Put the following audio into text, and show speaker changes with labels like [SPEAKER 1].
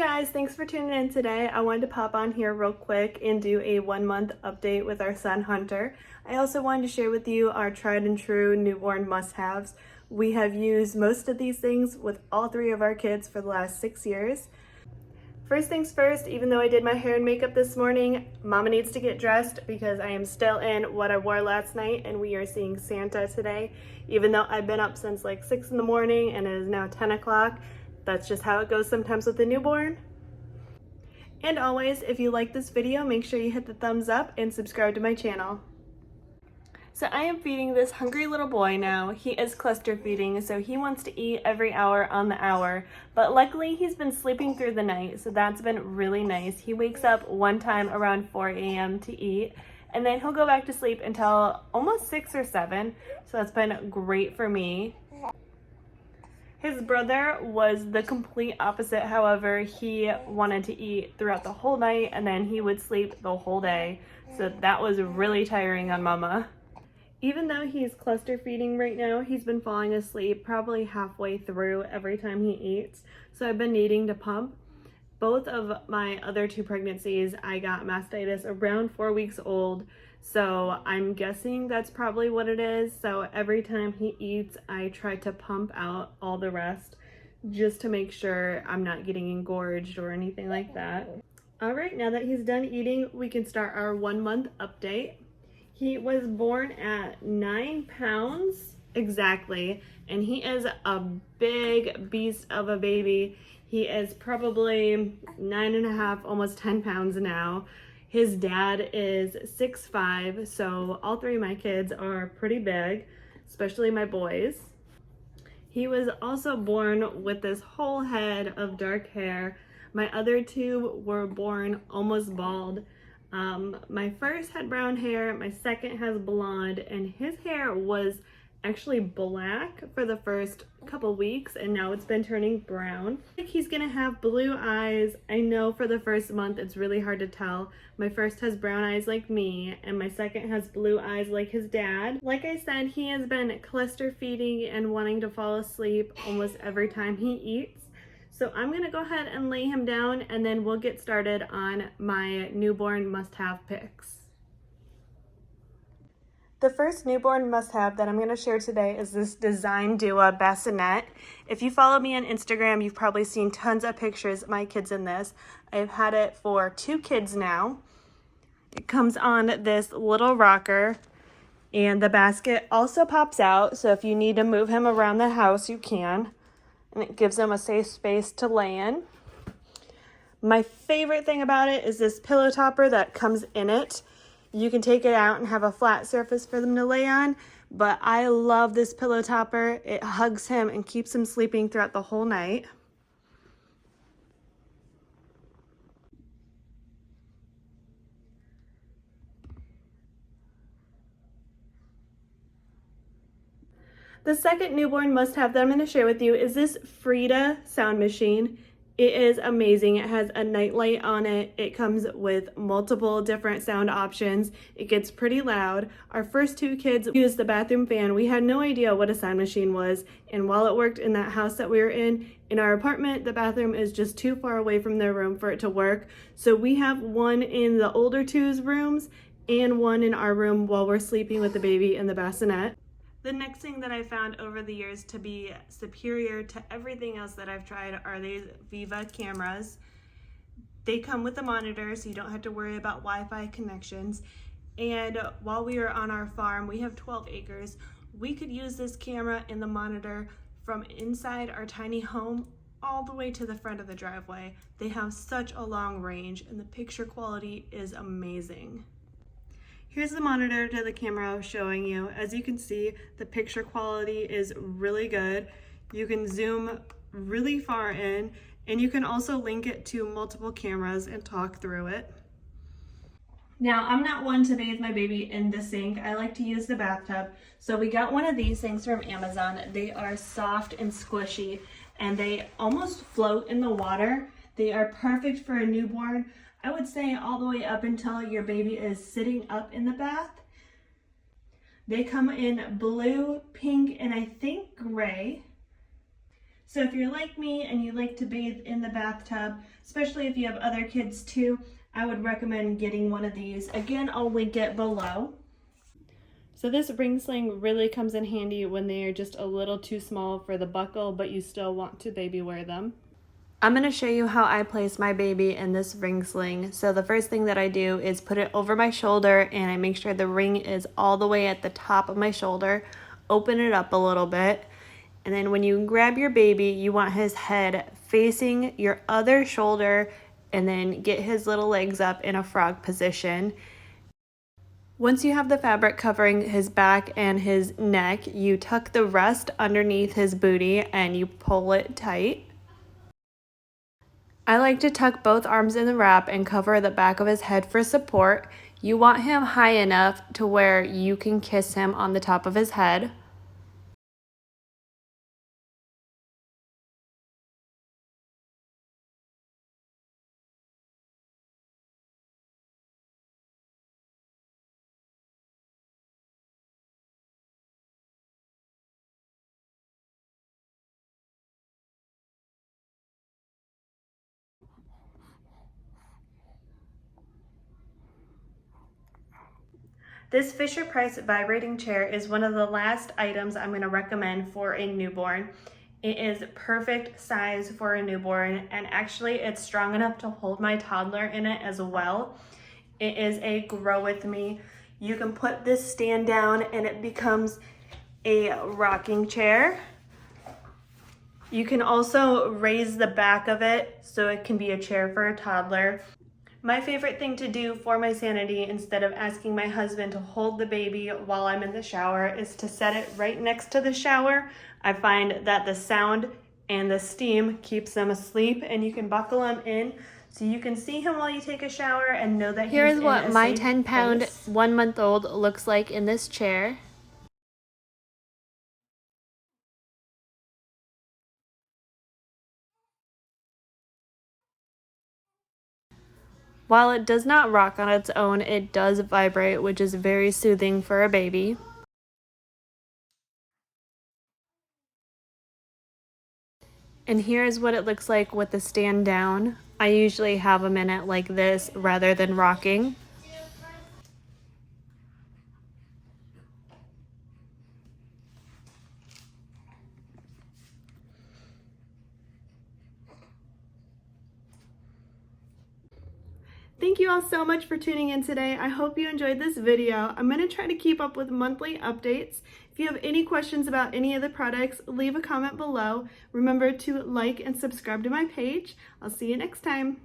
[SPEAKER 1] Guys, thanks for tuning in today. I wanted to pop on here real quick and do a 1-month update with our son Hunter. I also wanted to share with you our tried and true newborn must-haves. We have used most of these things with all 3 of our kids for the last 6 years. First things first, even though I did my hair and makeup this morning, Mama needs to get dressed because I am still in what I wore last night and we are seeing Santa today. Even though I've been up since like 6 in the morning and it is now 10 o'clock. That's just how it goes sometimes with the newborn. And always, if you like this video, make sure you hit the thumbs up and subscribe to my channel. So I am feeding this hungry little boy now. He is cluster feeding, so he wants to eat every hour on the hour. But luckily, he's been sleeping through the night, so that's been really nice. He wakes up one time around 4 a.m. to eat, and then he'll go back to sleep until almost 6 or 7, so that's been great for me. His brother was the complete opposite, however. He wanted to eat throughout the whole night and then he would sleep the whole day. So that was really tiring on Mama. Even though he's cluster feeding right now, he's been falling asleep probably halfway through every time he eats. So I've been needing to pump. Both of my other 2 pregnancies, I got mastitis around 4 weeks old. So I'm guessing that's probably what it is. So every time he eats, I try to pump out all the rest just to make sure I'm not getting engorged or anything like that. All right, now that he's done eating, we can start our 1-month update. He was born at 9 pounds exactly, and he is a big beast of a baby. He is probably 9.5, almost 10 pounds now. His dad is 6'5", so all 3 of my kids are pretty big, especially my boys. He was also born with this whole head of dark hair. My other 2 were born almost bald. My first had brown hair, my second has blonde, and his hair was actually black for the first couple weeks and now it's been turning brown. I think he's gonna have blue eyes. I know for the first month it's really hard to tell. My first has brown eyes like me and my second has blue eyes like his dad. Like I said, he has been cluster feeding and wanting to fall asleep almost every time he eats. So I'm gonna go ahead and lay him down and then we'll get started on my newborn must-have picks. The first newborn must-have that I'm going to share today is this Design Dua bassinet. If you follow me on Instagram, you've probably seen tons of pictures of my kids in this. I've had it for 2 kids now. It comes on this little rocker, and the basket also pops out, so if you need to move him around the house, you can. And it gives him a safe space to lay in. My favorite thing about it is this pillow topper that comes in it. You can take it out and have a flat surface for them to lay on, but I love this pillow topper. It hugs him and keeps him sleeping throughout the whole night. The second newborn must-have that I'm going to share with you is this Frida sound machine. It is amazing. It has a nightlight on it. It comes with multiple different sound options. It gets pretty loud. Our first 2 kids used the bathroom fan. We had no idea what a sound machine was. And while it worked in that house that we were in our apartment, the bathroom is just too far away from their room for it to work. So we have one in the older 2's rooms and one in our room while we're sleeping with the baby in the bassinet. The next thing that I found over the years to be superior to everything else that I've tried are these Viva cameras. They come with a monitor, so you don't have to worry about Wi-Fi connections. And while we were on our farm, we have 12 acres, we could use this camera and the monitor from inside our tiny home all the way to the front of the driveway. They have such a long range and the picture quality is amazing. Here's the monitor to the camera I was showing you. As you can see, the picture quality is really good. You can zoom really far in, and you can also link it to multiple cameras and talk through it. Now, I'm not one to bathe my baby in the sink. I like to use the bathtub. So we got one of these things from Amazon. They are soft and squishy, and they almost float in the water. They are perfect for a newborn. I would say all the way up until your baby is sitting up in the bath. They come in blue, pink, and I think gray. So if you're like me and you like to bathe in the bathtub, especially if you have other kids too, I would recommend getting one of these. Again, I'll link it below. So this ring sling really comes in handy when they are just a little too small for the buckle, but you still want to baby wear them. I'm going to show you how I place my baby in this ring sling. So the first thing that I do is put it over my shoulder, and I make sure the ring is all the way at the top of my shoulder. Open it up a little bit. And then when you grab your baby, you want his head facing your other shoulder, and then get his little legs up in a frog position. Once you have the fabric covering his back and his neck, you tuck the rest underneath his booty and you pull it tight. I like to tuck both arms in the wrap and cover the back of his head for support. You want him high enough to where you can kiss him on the top of his head. This Fisher-Price vibrating chair is one of the last items I'm going to recommend for a newborn. It is perfect size for a newborn, and actually it's strong enough to hold my toddler in it as well. It is a grow with me. You can put this stand down and it becomes a rocking chair. You can also raise the back of it so it can be a chair for a toddler. My favorite thing to do for my sanity, instead of asking my husband to hold the baby while I'm in the shower, is to set it right next to the shower. I find that the sound and the steam keeps them asleep, and you can buckle him in so you can see him while you take a shower and know that
[SPEAKER 2] Here's
[SPEAKER 1] he's
[SPEAKER 2] what
[SPEAKER 1] in a
[SPEAKER 2] my
[SPEAKER 1] safe
[SPEAKER 2] 10-pound,
[SPEAKER 1] place.
[SPEAKER 2] 1-month-old looks like in this chair. While it does not rock on its own, it does vibrate, which is very soothing for a baby. And here's what it looks like with the stand down. I usually have him in it like this rather than rocking.
[SPEAKER 1] Thank you all so much for tuning in today. I hope you enjoyed this video. I'm going to try to keep up with monthly updates. If you have any questions about any of the products, leave a comment below. Remember to like and subscribe to my page. I'll see you next time.